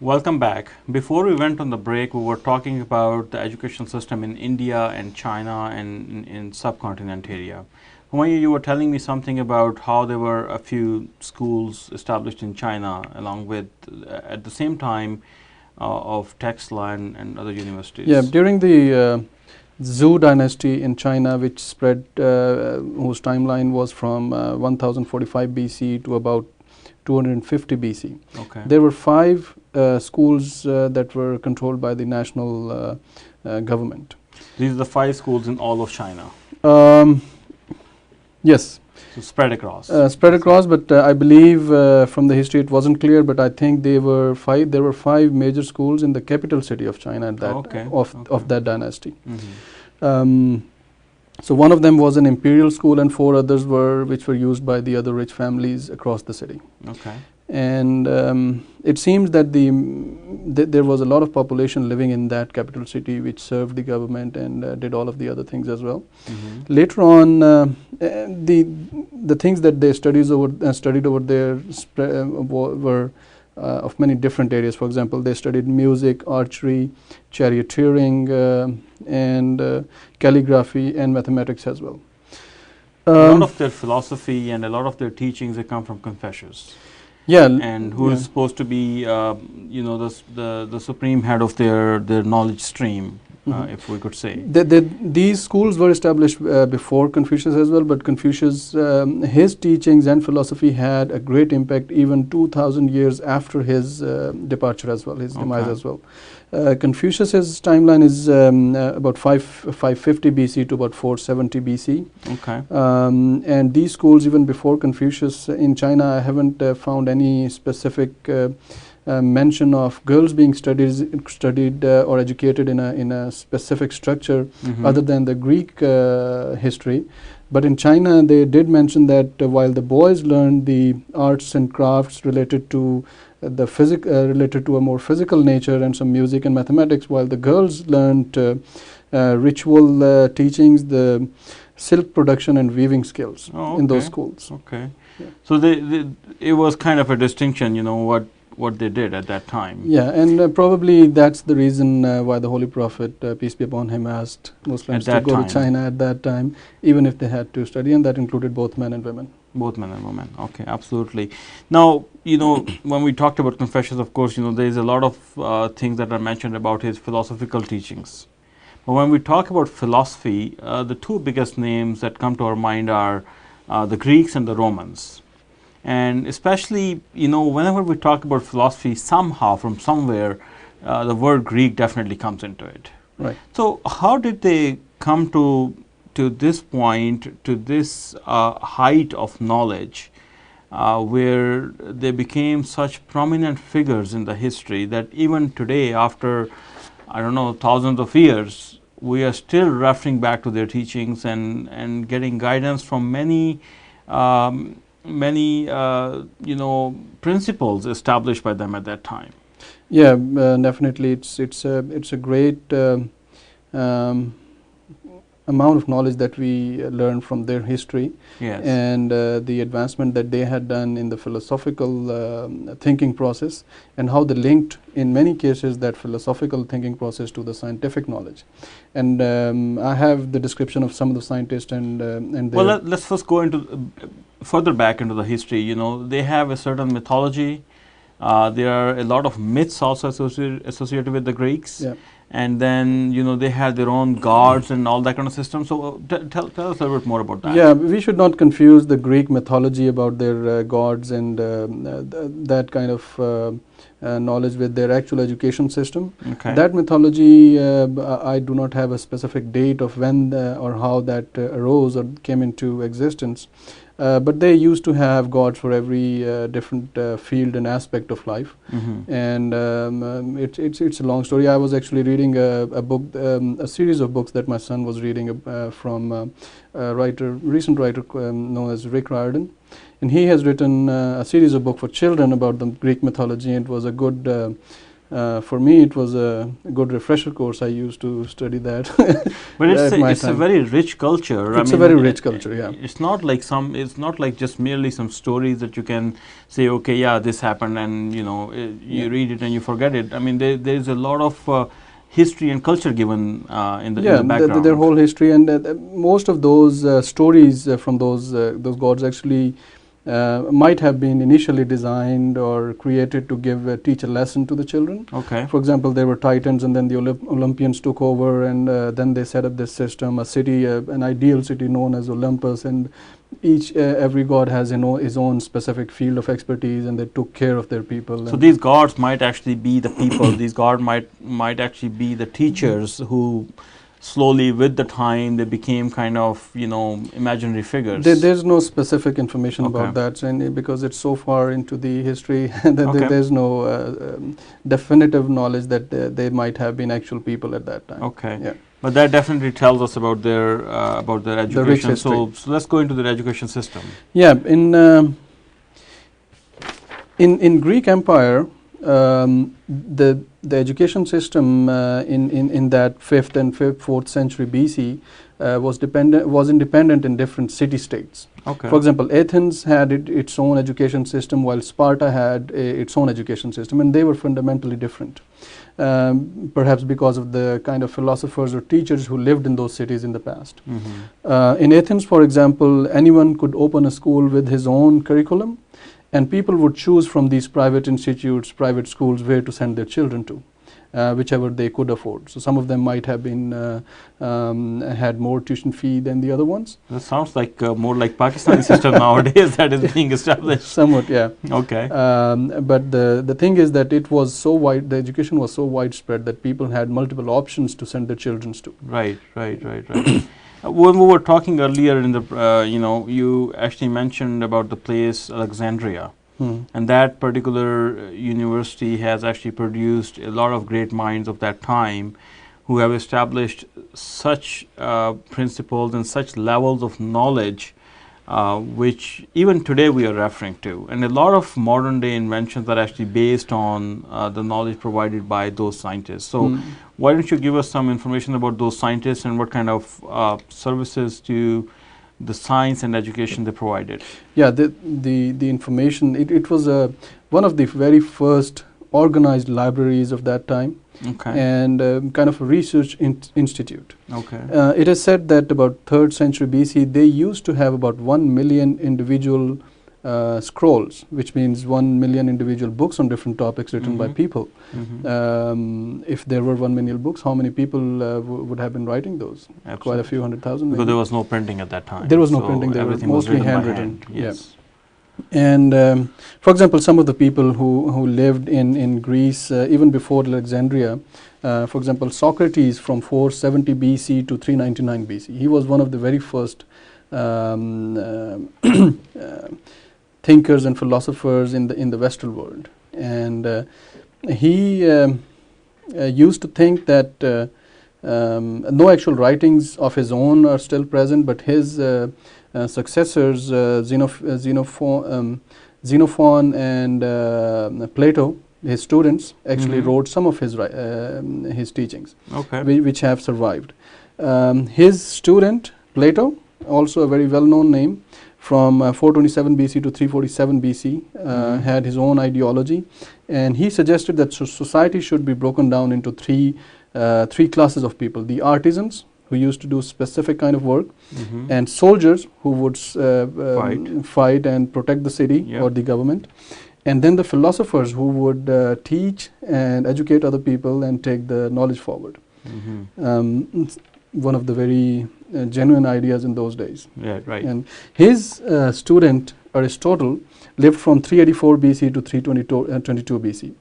Welcome back. Before we went on the break, we were talking about the education system in India and China and in subcontinent area. Humayun, you were telling me something about how there were a few schools established in China along with, at the same time, of Texla and other universities. Yeah, during the Zhou dynasty in China, which spread, whose timeline was from 1045 BC to about 250 BC. Okay. There were 5 schools that were controlled by the national government. These are the 5 schools in all of China. Yes. So spread across. Spread across, but I believe from the history it wasn't clear. But I think there were 5 major schools in the capital city of China at that of that dynasty. Mm-hmm. So one of them was an imperial school, and 4 others which were used by the other rich families across the city. Okay. And it seems that there was a lot of population living in that capital city, which served the government and did all of the other things as well. Mm-hmm. Later on, the things that they studied over there were of many different areas. For example, they studied music, archery, charioteering, and calligraphy and mathematics as well. A lot of their philosophy and a lot of their teachings, they come from Confucius. Yeah, and who is supposed to be, the supreme head of their knowledge stream, if we could say. These schools were established before Confucius as well, but Confucius, his teachings and philosophy had a great impact even 2,000 years after his departure as well, his demise as well. Confucius's timeline is about 550 BC to about 470 BC. Okay. And these schools, even before Confucius in China, I haven't found any specific mention of girls being studied or educated in a specific structure, other than the Greek history. But in China, they did mention that while the boys learned the arts and crafts related to related to a more physical nature and some music and mathematics, while the girls learned ritual teachings, the silk production and weaving skills in those schools. Okay. Yeah. So it was kind of a distinction, what they did at that time. Yeah, and probably that's the reason why the Holy Prophet, peace be upon him, asked Muslims to go to China at that time, even if they had to study, and that included both men and women. Both men and women. Okay, absolutely. Now, when we talked about Confucius, of course, there is a lot of things that are mentioned about his philosophical teachings. But when we talk about philosophy, the 2 biggest names that come to our mind are the Greeks and the Romans. And especially, whenever we talk about philosophy, somehow, from somewhere, the word Greek definitely comes into it. Right. So how did they come to this point, to this height of knowledge, where they became such prominent figures in the history that even today, after, thousands of years, we are still referring back to their teachings and getting guidance from many principles established by them at that time. Yeah, definitely. It's a great amount of knowledge that we learn from their history. Yes. And the advancement that they had done in the philosophical thinking process, and how they linked, in many cases, that philosophical thinking process to the scientific knowledge. And I have the description of some of the scientists and well, let's first go into further back into the history. They have a certain mythology. There are a lot of myths also associated with the Greeks. Yeah. And then, they had their own gods and all that kind of system. So tell us a little bit more about that. Yeah, we should not confuse the Greek mythology about their gods and that kind of knowledge with their actual education system. Okay. That mythology, I do not have a specific date of when or how that arose or came into existence. But they used to have gods for every different field and aspect of life. And it's a long story. I was actually reading a book, a series of books that my son was reading from a recent writer known as Rick Riordan. And he has written a series of books for children about the Greek mythology. It was a good For me, it was a good refresher course. I used to study that. But it's a time. very rich culture. It's a very rich culture, yeah. It's not like it's not like just merely some stories that you can say, okay, yeah, this happened, and you read it and you forget it. I mean, there's a lot of history and culture given in the background. Their whole history, and most of those stories from those gods actually might have been initially designed or created to teach a lesson to the children. Okay. For example, there were Titans, and then the Olympians took over, and then they set up this system, a city, an ideal city known as Olympus, and every god has his own specific field of expertise, and they took care of their people. So these gods might actually be the people. These gods might actually be the teachers who slowly, with the time, they became kind of imaginary figures. There's no specific information about that, and because it's so far into the history, there's no definitive knowledge that they might have been actual people at that time. Okay. Yeah. But that definitely tells us about their education. So let's go into their education system. Yeah, in Greek Empire, the education system in that 5th and 4th century BC was independent in different city-states. Okay. For example, Athens had its own education system, while Sparta had its own education system, and they were fundamentally different. Perhaps because of the kind of philosophers or teachers who lived in those cities in the past. Mm-hmm. In Athens, for example, anyone could open a school with his own curriculum, and people would choose from these private institutes, private schools, where to send their children to, whichever they could afford. So some of them might have been had more tuition fee than the other ones. That sounds like more like Pakistani system nowadays that is being established. Somewhat, yeah. Okay. But the thing is that it was so wide, the education was so widespread that people had multiple options to send their children to. Right. When we were talking earlier in the, you actually mentioned about the place Alexandria. And that particular university has actually produced a lot of great minds of that time who have established such principles and such levels of knowledge which even today we are referring to. And a lot of modern day inventions are actually based on the knowledge provided by those scientists. So why don't you give us some information about those scientists and what kind of services to the science and education they provided? Yeah, the information, it was one of the very first organized libraries of that time. Okay. And kind of a research institute. Okay. It is said that about 3rd century BC, they used to have about 1 million individual scrolls, which means 1 million individual books on different topics written by people. If there were 1 million books, how many people would have been writing those? Absolutely. Quite a few 100,000. Because there was no printing at that time. There was no printing. They were mostly handwritten. Yes. Yeah. And for example, some of the people who lived in Greece even before Alexandria, for example, Socrates from 470 BC to 399 BC, he was one of the very first thinkers and philosophers in the Western world, and he used to think that no actual writings of his own are still present, but his successors, Xenophon and Plato, his students, actually wrote some of his teachings, which have survived. His student, Plato, also a very well-known name, from 427 BC to 347 BC, had his own ideology, and he suggested that society should be broken down into three classes of people: the artisans, who used to do specific kind of work, and soldiers who would fight and protect the city or the government, and then the philosophers who would teach and educate other people and take the knowledge forward. One of the very genuine ideas in those days. Yeah, right. And his student Aristotle lived from 384 BC to 322 BC.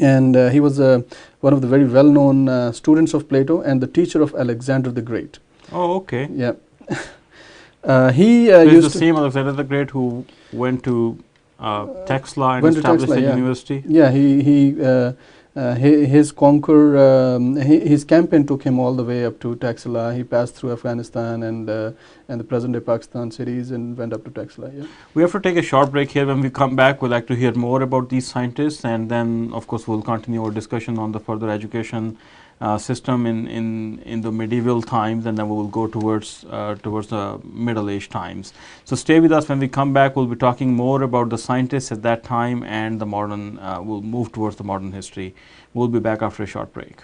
And he was one of the very well-known students of Plato and the teacher of Alexander the Great. Oh, okay. Yeah. He so used the same Alexander the Great who went to Texla and established a university? Yeah, he his his campaign took him all the way up to Taxila. He passed through Afghanistan and the present-day Pakistan cities and went up to Taxila. Yeah. We have to take a short break here. When we come back, we'd like to hear more about these scientists, and then, of course, we'll continue our discussion on the further education system in the medieval times, and then we will go towards the Middle Age times. So stay with us. When we come back, we'll be talking more about the scientists at that time and the modern. We'll move towards the modern history. We'll be back after a short break.